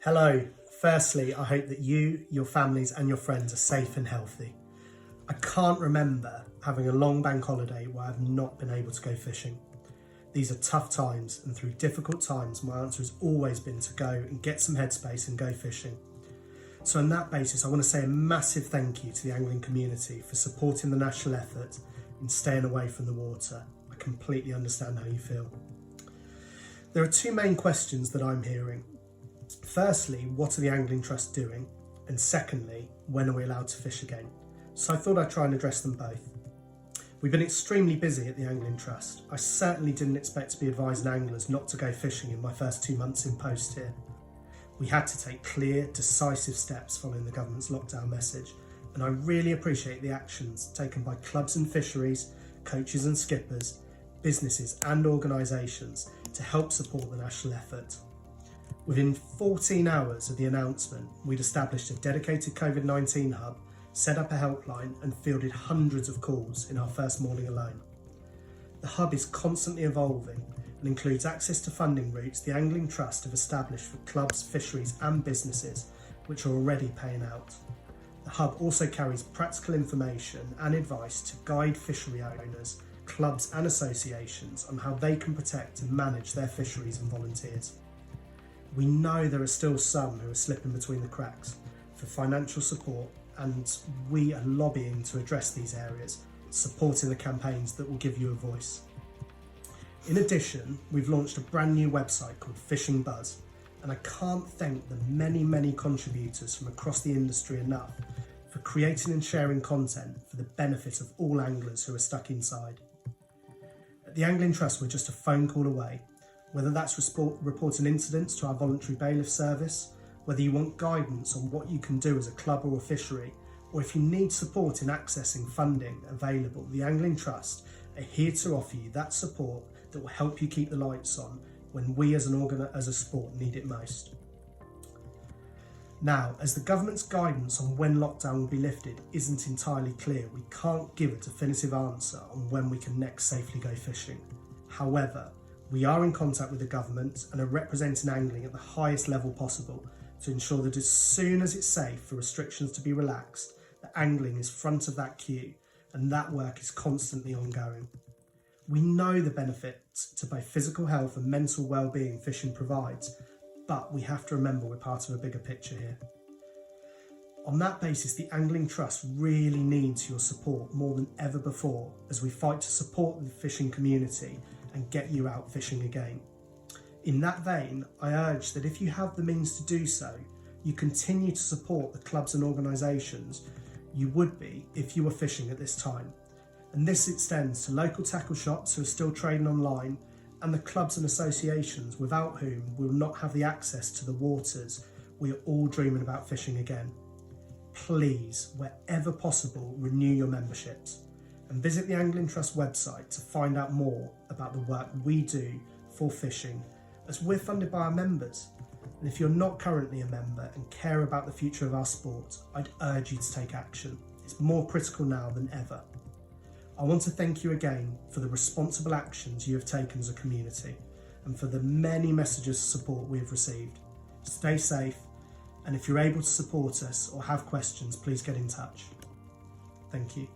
Hello. Firstly, I hope that you, your families and your friends are safe and healthy. I can't remember having a long bank holiday where I've not been able to go fishing. These are tough times, and through difficult times, my answer has always been to go and get some headspace and go fishing. So on that basis, I want to say a massive thank you to the angling community for supporting the national effort in staying away from the water. I completely understand how you feel. There are two main questions that I'm hearing. Firstly, what are the Angling Trust doing? And secondly, when are we allowed to fish again? So I thought I'd try and address them both. We've been extremely busy at the Angling Trust. I certainly didn't expect to be advising anglers not to go fishing in my first 2 months in post here. We had to take clear, decisive steps following the government's lockdown message, and I really appreciate the actions taken by clubs and fisheries, coaches and skippers, businesses and organisations to help support the national effort. Within 14 hours of the announcement, we'd established a dedicated Covid-19 hub, set up a helpline and fielded hundreds of calls in our first morning alone. The hub is constantly evolving and includes access to funding routes the Angling Trust have established for clubs, fisheries and businesses which are already paying out. The hub also carries practical information and advice to guide fishery owners, clubs and associations on how they can protect and manage their fisheries and volunteers. We know there are still some who are slipping between the cracks for financial support, and we are lobbying to address these areas, supporting the campaigns that will give you a voice. In addition, we've launched a brand new website called Fishing Buzz, and I can't thank the many contributors from across the industry enough for creating and sharing content for the benefit of all anglers who are stuck inside. At the Angling Trust, we're just a phone call away. Whether that's reporting incidents to our voluntary bailiff service, whether you want guidance on what you can do as a club or a fishery, or if you need support in accessing funding available, the Angling Trust are here to offer you that support that will help you keep the lights on when we as a sport need it most. Now, as the government's guidance on when lockdown will be lifted isn't entirely clear, we can't give a definitive answer on when we can next safely go fishing. However, we are in contact with the government and are representing angling at the highest level possible to ensure that as soon as it's safe for restrictions to be relaxed, that angling is front of that queue and that work is constantly ongoing. We know the benefits to both physical health and mental well-being fishing provides, but we have to remember we're part of a bigger picture here. On that basis, the Angling Trust really needs your support more than ever before as we fight to support the fishing community and get you out fishing again. In that vein, I urge that if you have the means to do so, you continue to support the clubs and organisations you would be if you were fishing at this time. And this extends to local tackle shops who are still trading online and the clubs and associations without whom we will not have the access to the waters we are all dreaming about fishing again. Please, wherever possible, renew your memberships and visit the Angling Trust website to find out more about the work we do for fishing, as we're funded by our members. And if you're not currently a member and care about the future of our sport, I'd urge you to take action. It's more critical now than ever. I want to thank you again for the responsible actions you have taken as a community and for the many messages of support we have received. Stay safe, and if you're able to support us or have questions, please get in touch. Thank you.